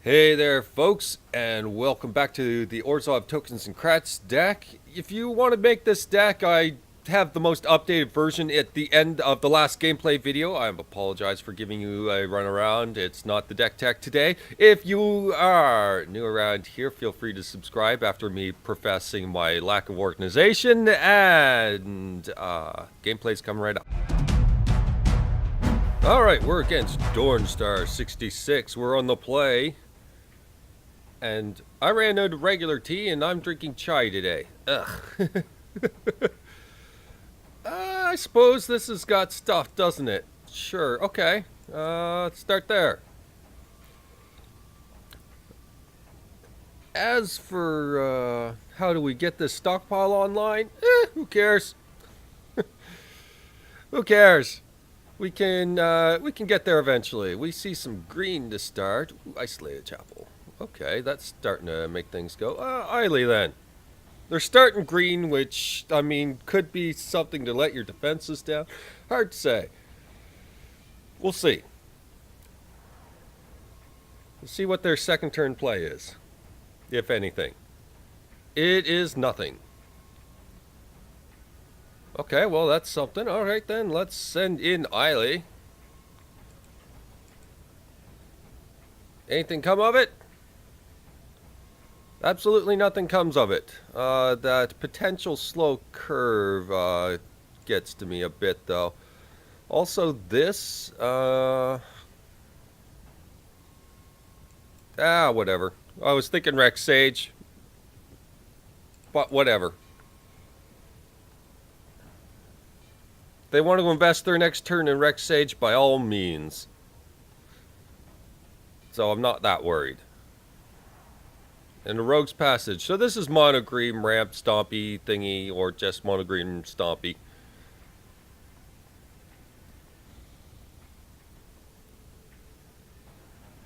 Hey there, folks, and welcome back to the Orzhov Tokens&Crats deck. If you want to make this deck, I have the most updated version at the end of the last gameplay video. I apologize for giving you a run around. It's not the deck tech today. If you are new around here, feel free to subscribe after me professing my lack of organization, and gameplay's coming right up. Alright, we're against Dornstar 66. We're on the play. And I ran out of regular tea and I'm drinking chai today. Ugh. I suppose this has got stuff, doesn't it? Sure, okay. Let's start there. As for how do we get this stockpile online? Who cares? Who cares? We can get there eventually. We see some green to start. Ooh, isolated chapel. Okay, that's starting to make things go. Eily then. They're starting green, which, I mean, could be something to let your defenses down. Hard to say. We'll see. We'll see what their second turn play is, if anything. It is nothing. Okay, well, that's something. Alright then, let's send in Eily. Anything come of it? Absolutely nothing comes of it. That potential slow curve gets to me a bit, though. Also, this... whatever. I was thinking Rex Sage. But whatever. They want to invest their next turn in Rex Sage by all means. So I'm not that worried. And the Rogue's Passage. So this is monogreen ramp stompy thingy, or just monogreen stompy.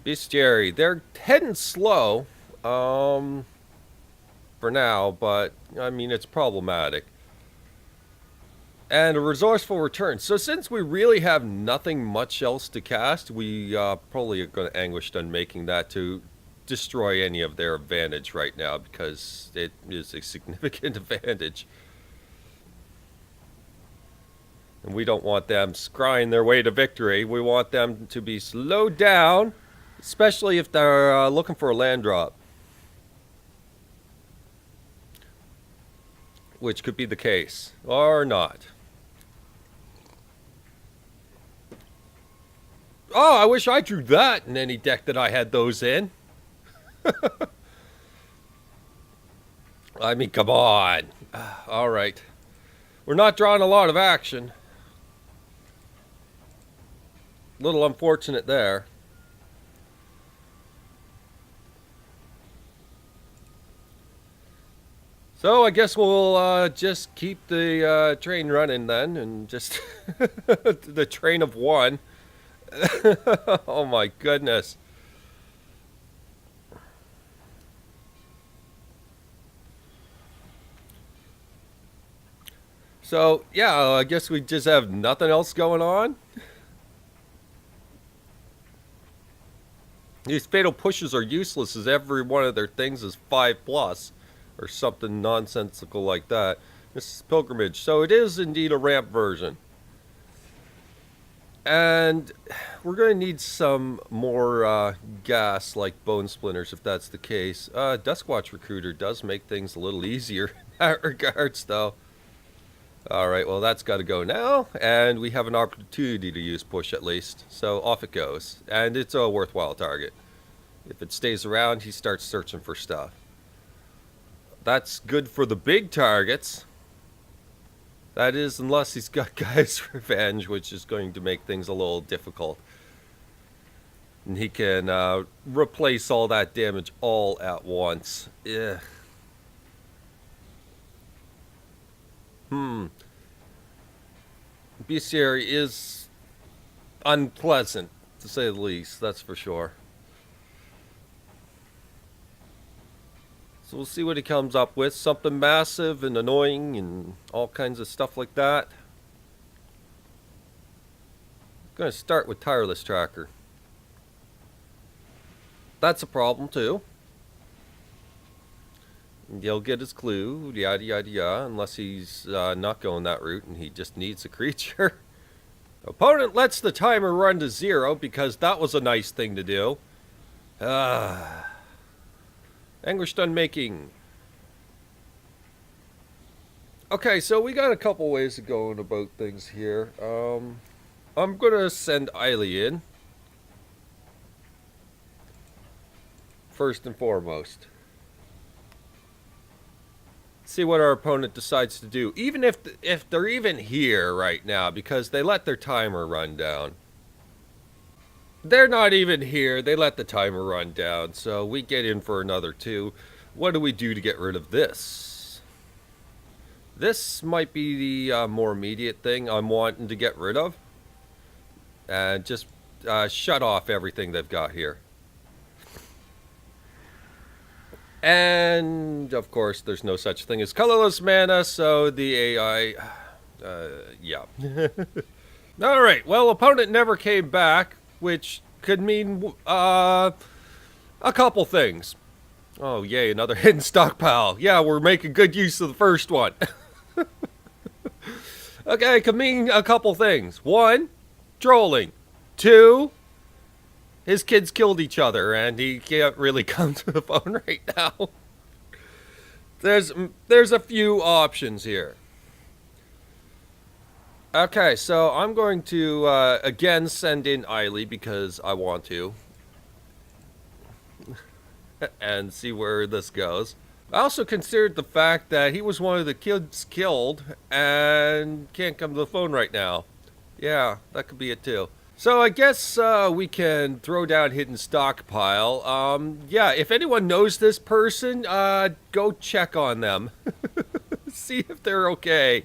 Bestiary. They're heading slow. For now, but I mean it's problematic. And a resourceful return. So since we really have nothing much else to cast, we probably are going to anguish on making that to destroy any of their advantage right now, because it is a significant advantage. And we don't want them scrying their way to victory. We want them to be slowed down, especially if they're looking for a land drop. Which could be the case, or not. Oh, I wish I drew that in any deck that I had those in. I mean, come on. Alright. We're not drawing a lot of action. Little unfortunate there. So I guess we'll just keep the train running then, and just the train of one. Oh my goodness. So, yeah, I guess we just have nothing else going on. These fatal pushes are useless, as every one of their things is 5+, or something nonsensical like that. This is Pilgrimage, so it is indeed a ramp version. And we're going to need some more gas, like Bone Splinters, if that's the case. Duskwatch Recruiter does make things a little easier in that regards, though. Alright, well that's got to go now, and we have an opportunity to use push at least, so off it goes. And it's a worthwhile target. If it stays around, he starts searching for stuff. That's good for the big targets. That is, unless he's got Guy's Revenge, which is going to make things a little difficult. And he can replace all that damage all at once. Ugh. Bestiary is unpleasant, to say the least, that's for sure. So we'll see what he comes up with. Something massive and annoying and all kinds of stuff like that. I'm going to start with Tireless Tracker. That's a problem too. He'll get his clue, yada yada yada, unless he's not going that route and he just needs a creature. Opponent lets the timer run to 0 because that was a nice thing to do. Anguish done making. Okay, so we got a couple ways of going about things here. I'm gonna send Eiley in. First and foremost. See what our opponent decides to do. Even if they're even here right now, because they let their timer run down. They're not even here. They let the timer run down. So we get in for another 2. What do we do to get rid of this? This might be the more immediate thing I'm wanting to get rid of. And just shut off everything they've got here. And, of course, there's no such thing as colorless mana, so the AI... yeah. Alright, well, opponent never came back, which could mean a couple things. Oh, yay, another hidden stockpile. Yeah, we're making good use of the first one. Okay, it could mean a couple things. 1, trolling. 2... his kids killed each other, and he can't really come to the phone right now. There's a few options here. Okay, so I'm going to, again, send in Eiley because I want to. And see where this goes. I also considered the fact that he was one of the kids killed, and can't come to the phone right now. Yeah, that could be it too. So I guess we can throw down hidden stockpile. Yeah, if anyone knows this person, go check on them. See if they're okay.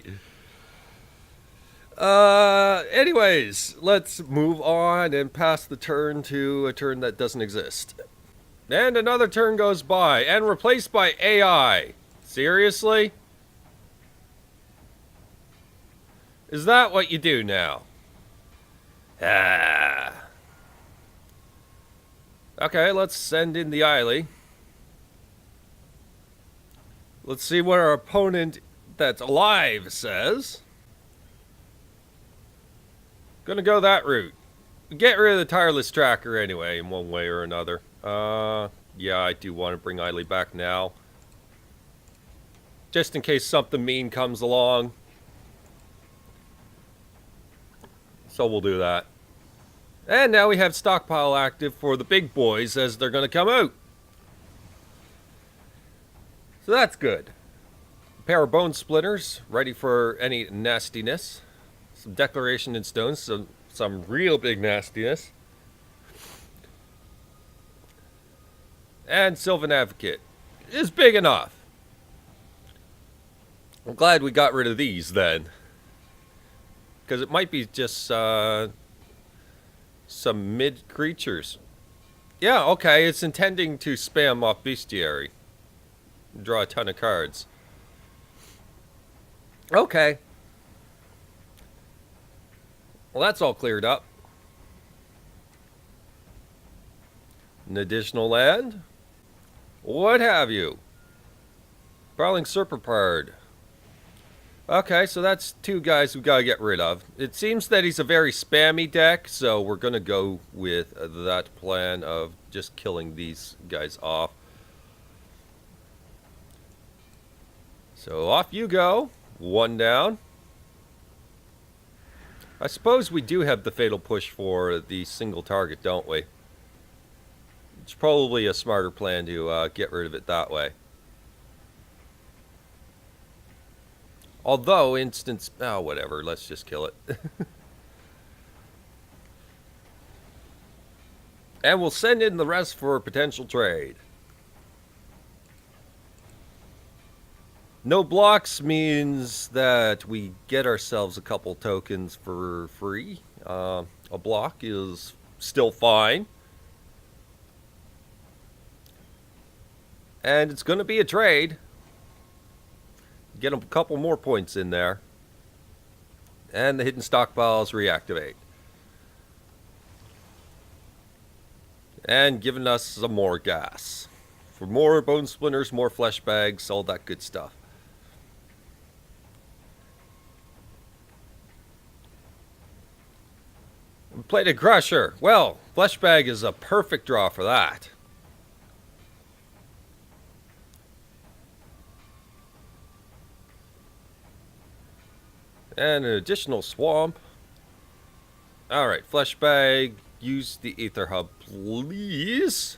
Anyways, let's move on and pass the turn to a turn that doesn't exist. And another turn goes by, and replaced by AI. Seriously? Is that what you do now? Okay, let's send in the Eiley. Let's see what our opponent that's alive says. Gonna go that route. Get rid of the tireless tracker anyway, in one way or another. Yeah, I do want to bring Eiley back now. Just in case something mean comes along. So we'll do that. And now we have stockpile active for the big boys as they're going to come out. So that's good. A pair of bone splitters ready for any nastiness. Some declaration in stone, some real big nastiness. And Sylvan Advocate is big enough. I'm glad we got rid of these then. Because it might be just some mid creatures. Yeah, okay, it's intending to spam off bestiary. Draw a ton of cards. Okay. Well, that's all cleared up. An additional land? What have you? Prowling Serpapard. Okay, so that's 2 guys we've got to get rid of. It seems that he's a very spammy deck, so we're going to go with that plan of just killing these guys off. So off you go. 1 down. I suppose we do have the fatal push for the single target, don't we? It's probably a smarter plan to get rid of it that way. Although, instance... oh, whatever. Let's just kill it. And we'll send in the rest for a potential trade. No blocks means that we get ourselves a couple tokens for free. A block is still fine. And it's going to be a trade. Get a couple more points in there. And the hidden stockpiles reactivate. And giving us some more gas. For more bone splinters, more flesh bags, all that good stuff. Plated Crusher. Well, flesh bag is a perfect draw for that. And an additional swamp. Alright, flesh bag. Use the ether hub, please.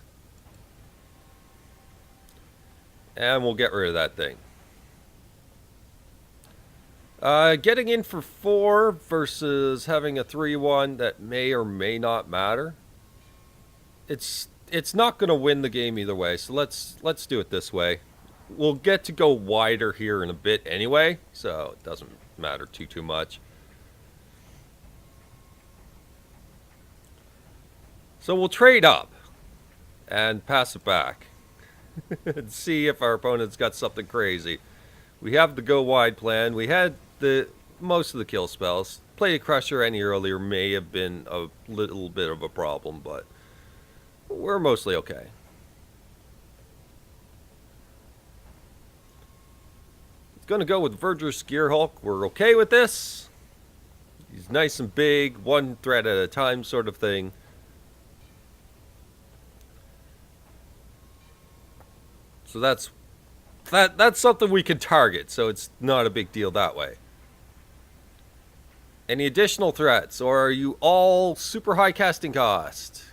And we'll get rid of that thing. Getting in for 4 versus having a 3-1 that may or may not matter. It's not going to win the game either way, so let's do it this way. We'll get to go wider here in a bit anyway, so it doesn't matter too much. So we'll trade up and pass it back and see if our opponent's got something crazy. We have the go wide plan. We had most of the kill spells. Plated Crusher any earlier may have been a little bit of a problem, but we're mostly okay. It's going to go with Verdurous Gearhulk. We're okay with this. He's nice and big, one threat at a time sort of thing. So that's something we can target, so it's not a big deal that way. Any additional threats, or are you all super high casting cost?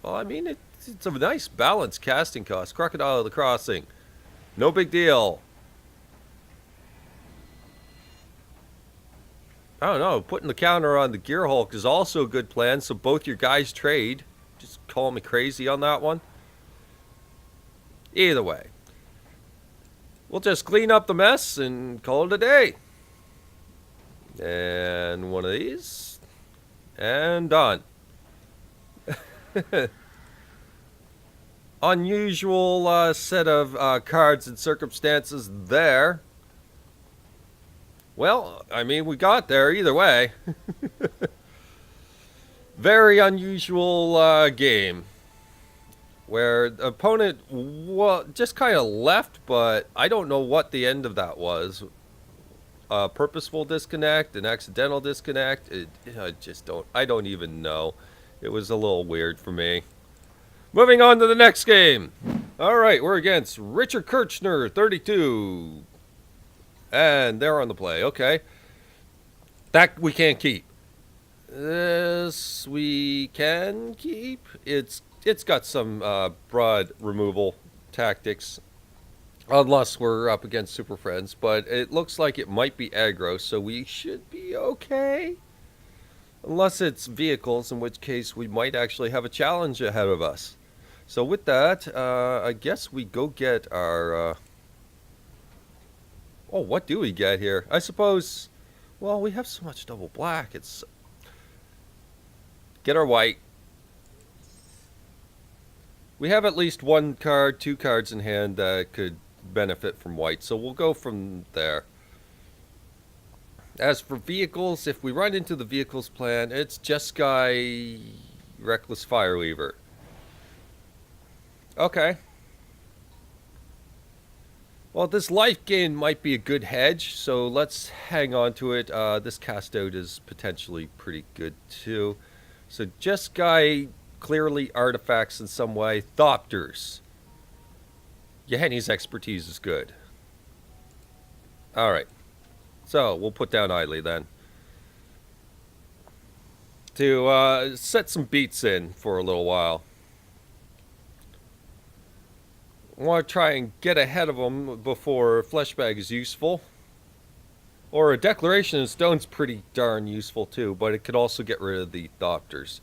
Well, I mean, it's a nice balanced casting cost. Crocodile of the Crossing. No big deal. I don't know, putting the counter on the Gearhulk is also a good plan, so both your guys trade. Just call me crazy on that one. Either way. We'll just clean up the mess and call it a day. And one of these. And done. Unusual set of cards and circumstances there. Well, I mean, we got there either way. Very unusual game. Where the opponent just kind of left, but I don't know what the end of that was. A purposeful disconnect, an accidental disconnect. I don't even know. It was a little weird for me. Moving on to the next game. Alright, we're against Richard Kirchner, 32. And they're on the play, okay. That we can't keep. This we can keep. It's got some broad removal tactics, unless we're up against Super Friends, but it looks like it might be aggro, so we should be okay. Unless it's vehicles, in which case we might actually have a challenge ahead of us. So with that, I guess we go get our... Oh, what do we get here? I suppose... Well, we have so much double black, it's... Get our white. We have at least one card, 2 cards in hand that could benefit from white, so we'll go from there. As for vehicles, if we run into the vehicles plan, it's Jeskai, Reckless Fireweaver. Okay. Well, this life gain might be a good hedge, so let's hang on to it. This cast out is potentially pretty good too. So Jeskai... Clearly artifacts in some way. Thopters. Yahenni's expertise is good. Alright. So, we'll put down Idly then. To set some beats in for a little while. I want to try and get ahead of them before Fleshbag is useful. Or a Declaration in Stone's pretty darn useful too, but it could also get rid of the Thopters.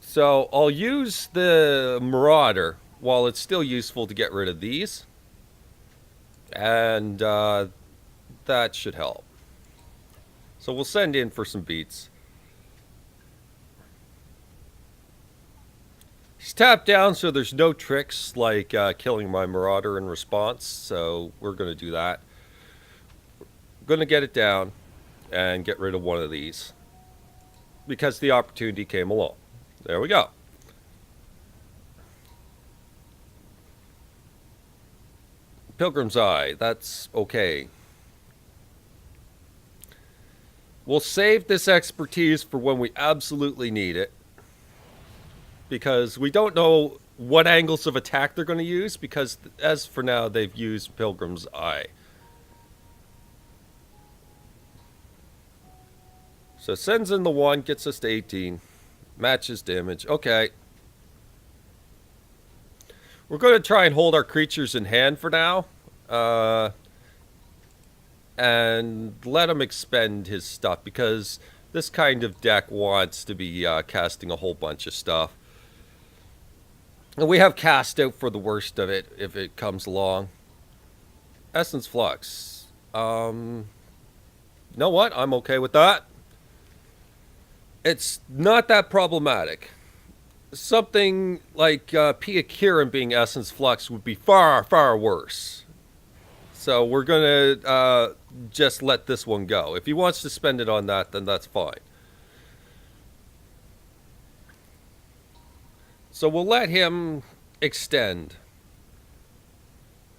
So I'll use the Marauder while it's still useful to get rid of these. And that should help. So we'll send in for some beats. He's tapped down, so there's no tricks like killing my Marauder in response. So we're going to do that. We're going to get it down and get rid of one of these. because the opportunity came along. There we go. Pilgrim's Eye, that's okay. We'll save this expertise for when we absolutely need it. Because we don't know what angles of attack they're going to use, because as for now, they've used Pilgrim's Eye. So sends in the 1, gets us to 18. Matches damage. Okay. We're going to try and hold our creatures in hand for now. And let him expend his stuff, because this kind of deck wants to be casting a whole bunch of stuff. And we have cast out for the worst of it if it comes along. Essence Flux. You know what? I'm okay with that. It's not that problematic. Something like Pia Kirin being Essence Flux would be far, far worse. So we're going to just let this one go. If he wants to spend it on that, then that's fine. So we'll let him extend.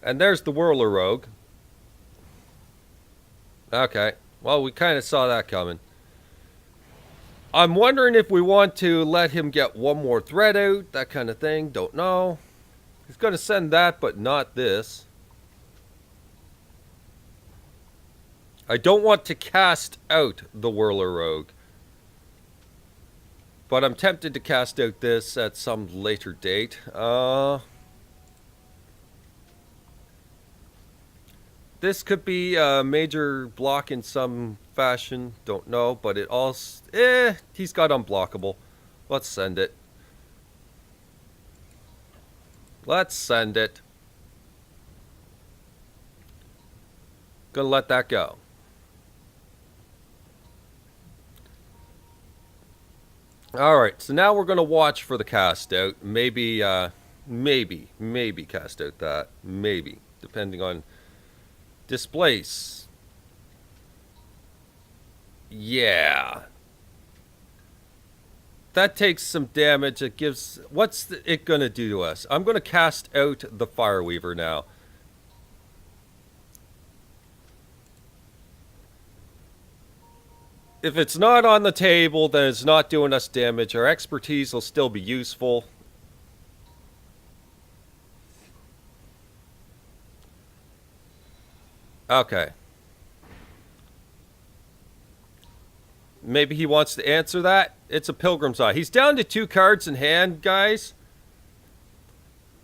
And there's the Whirler Rogue. Okay. Well, we kind of saw that coming. I'm wondering if we want to let him get one more threat out, that kind of thing. Don't know. He's going to send that, but not this. I don't want to cast out the Whirler Rogue. But I'm tempted to cast out this at some later date. This could be a major block in some fashion. Don't know, but it also... he's got unblockable. Let's send it. Let's send it. Gonna let that go. Alright, so now we're going to watch for the cast out. Maybe cast out that. Maybe. Depending on... Displace. Yeah. That takes some damage. It gives... What's it going to do to us? I'm going to cast out the Fireweaver now. If it's not on the table, then it's not doing us damage. Our expertise will still be useful. Okay. Maybe he wants to answer that. It's a Pilgrim's Eye. He's down to 2 cards in hand, guys.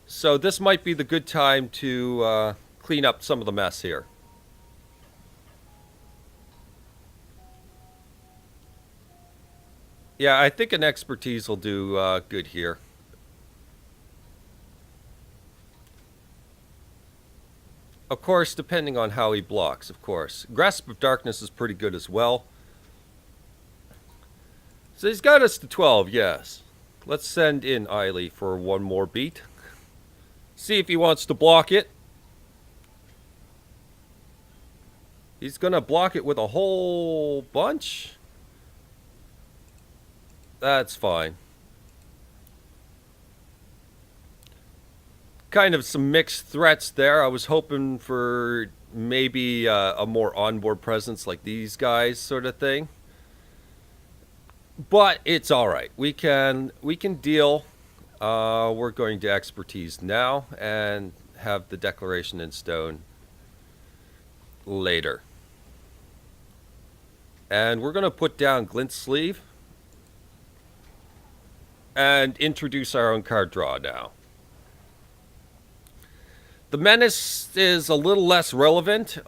So this might be the good time to clean up some of the mess here. Yeah, I think an expertise will do good here. Of course, depending on how he blocks, of course. Grasp of Darkness is pretty good as well. So he's got us to 12, yes. Let's send in Eiley for one more beat. See if he wants to block it. He's going to block it with a whole bunch. That's fine. Kind of some mixed threats there. I was hoping for maybe a more onboard presence like these guys sort of thing. But it's alright. We can deal. We're going to expertise now and have the declaration in stone later. And we're going to put down Glint Sleeve and introduce our own card draw now. The Menace is a little less relevant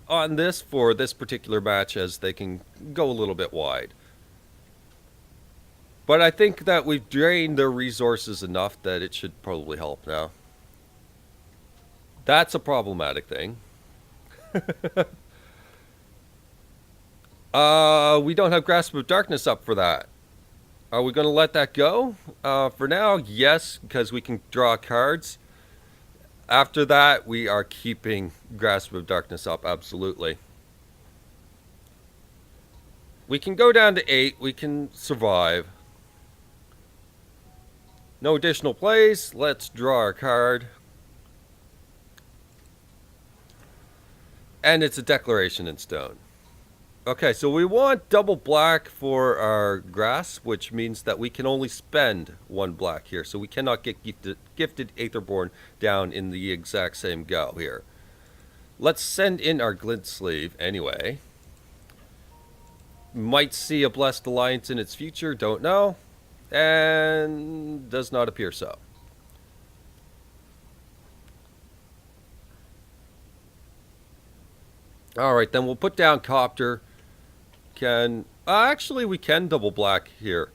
on this for this particular match, as they can go a little bit wide. But I think that we've drained their resources enough that it should probably help now. That's a problematic thing. We don't have Grasp of Darkness up for that. Are we going to let that go? For now, yes, because we can draw cards. After that, we are keeping Grasp of Darkness up, absolutely. We can go down to 8. We can survive. No additional plays. Let's draw our card. And it's a declaration in stone. Okay, so we want double black for our grass, which means that we can only spend 1 black here. So we cannot get gifted Aetherborn down in the exact same go here. Let's send in our glint sleeve anyway. Might see a Blessed Alliance in its future, don't know. And does not appear so. Alright, then we'll put down Copter. Actually, we can double black here.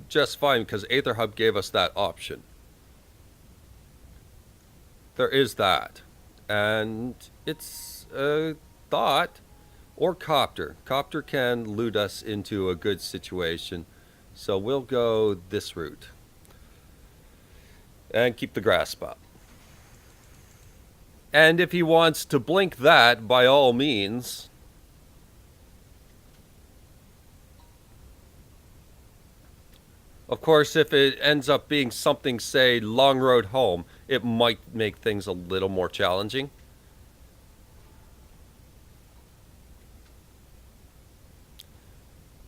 Just fine, because Aether Hub gave us that option. There is that. And it's a Thought or Copter. Copter can loot us into a good situation. So we'll go this route. And keep the grasp up. And if he wants to blink that, by all means. Of course, if it ends up being something, say, Long Road Home, it might make things a little more challenging.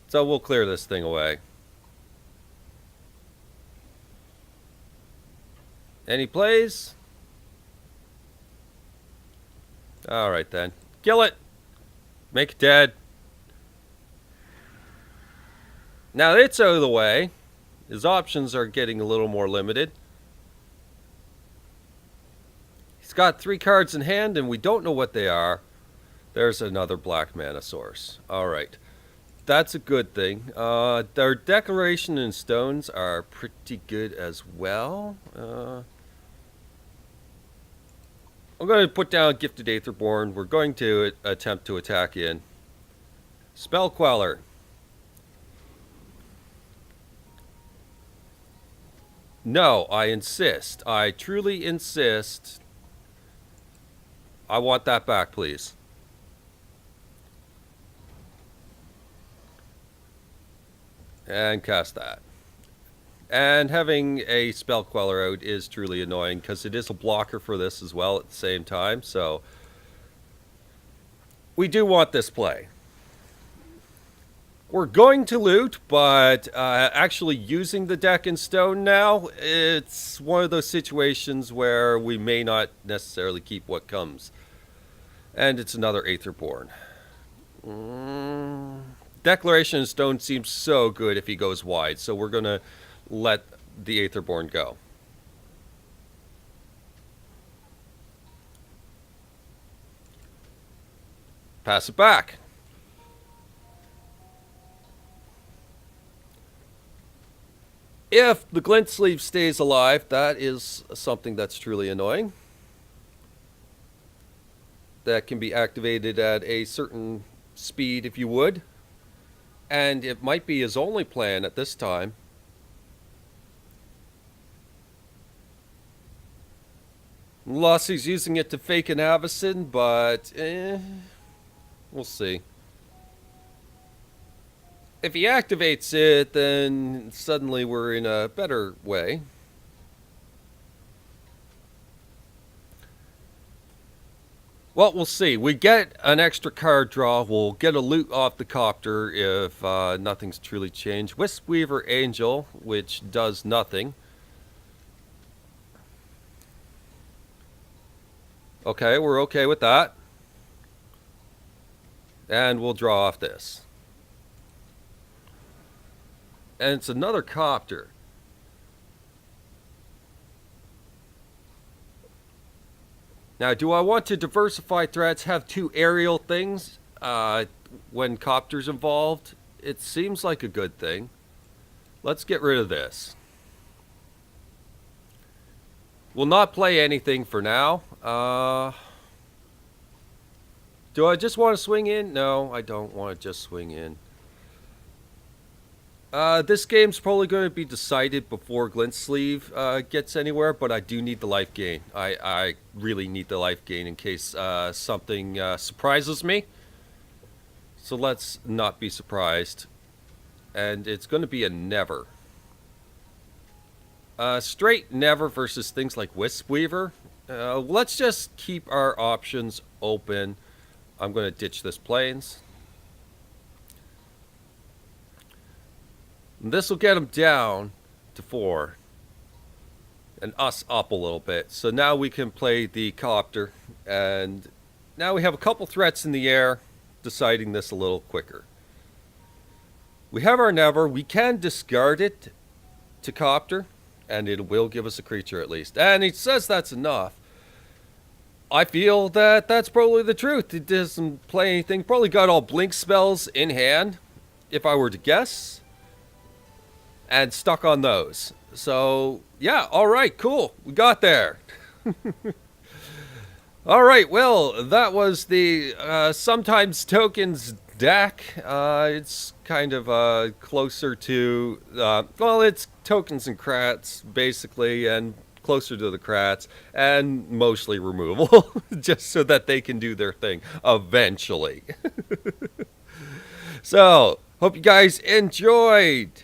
So we'll clear this thing away. Any plays? Alright then. Kill it! Make it dead. Now that it's out of the way, his options are getting a little more limited. He's got 3 cards in hand and we don't know what they are. There's another black mana source. Alright. That's a good thing. Their declaration in stones are pretty good as well. I'm going to put down Gifted Aetherborn. We're going to attempt to attack in. Spell Queller. No, I insist. I truly insist. I want that back, please. And cast that. And having a Spell Queller out is truly annoying because it is a blocker for this as well at the same time. So we do want this play. We're going to loot, but actually using the deck in stone now, it's one of those situations where we may not necessarily keep what comes. And it's another Aetherborn. Declaration in stone seems so good if he goes wide, so we're going to let the Aetherborn go. Pass it back. If the glint sleeve stays alive, that is something that's truly annoying. That can be activated at a certain speed if you would. And it might be his only plan at this time. Lossie's using it to fake an Avacyn, but we'll see. If he activates it, then suddenly we're in a better way. Well, we'll see. We get an extra card draw. We'll get a loot off the Copter if nothing's truly changed. Wisp-Weaver Angel, which does nothing. Okay, we're okay with that. And we'll draw off this. And it's another Copter. Now, do I want to diversify threats, have 2 aerial things when Copter's involved? It seems like a good thing. Let's get rid of this. We'll not play anything for now. Do I just want to swing in? No, I don't want to just swing in. This game's probably going to be decided before Glint Sleeve gets anywhere, but I do need the life gain. I really need the life gain in case something surprises me. So let's not be surprised. And it's going to be a never. Straight never versus things like Wisp Weaver. Let's just keep our options open. I'm going to ditch this plains. This will get him down to 4. And us up a little bit. So now we can play the copter. And now we have a couple threats in the air, deciding this a little quicker. We have our never. We can discard it to copter, and it will give us a creature at least. And he says that's enough. I feel that that's probably the truth. It doesn't play anything. Probably got all blink spells in hand, if I were to guess, and stuck on those. So, yeah, all right, cool. We got there. All right, well, that was the Sometimes Tokens deck. It's kind of closer to, well, it's Tokens and Crats, basically, and closer to the Crats, and mostly removal, just so that they can do their thing eventually. So, hope you guys enjoyed.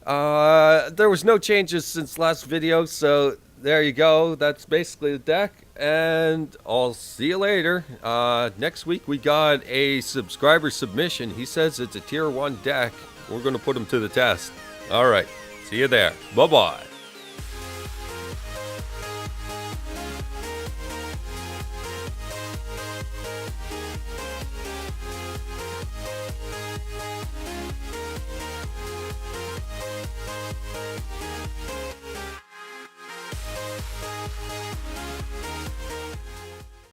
There was no changes since last video, so there you go. That's basically the deck, and I'll see you later. Next week we got a subscriber submission. He says it's a tier 1 deck. We're going to put him to the test. All right, see you there. Bye-bye.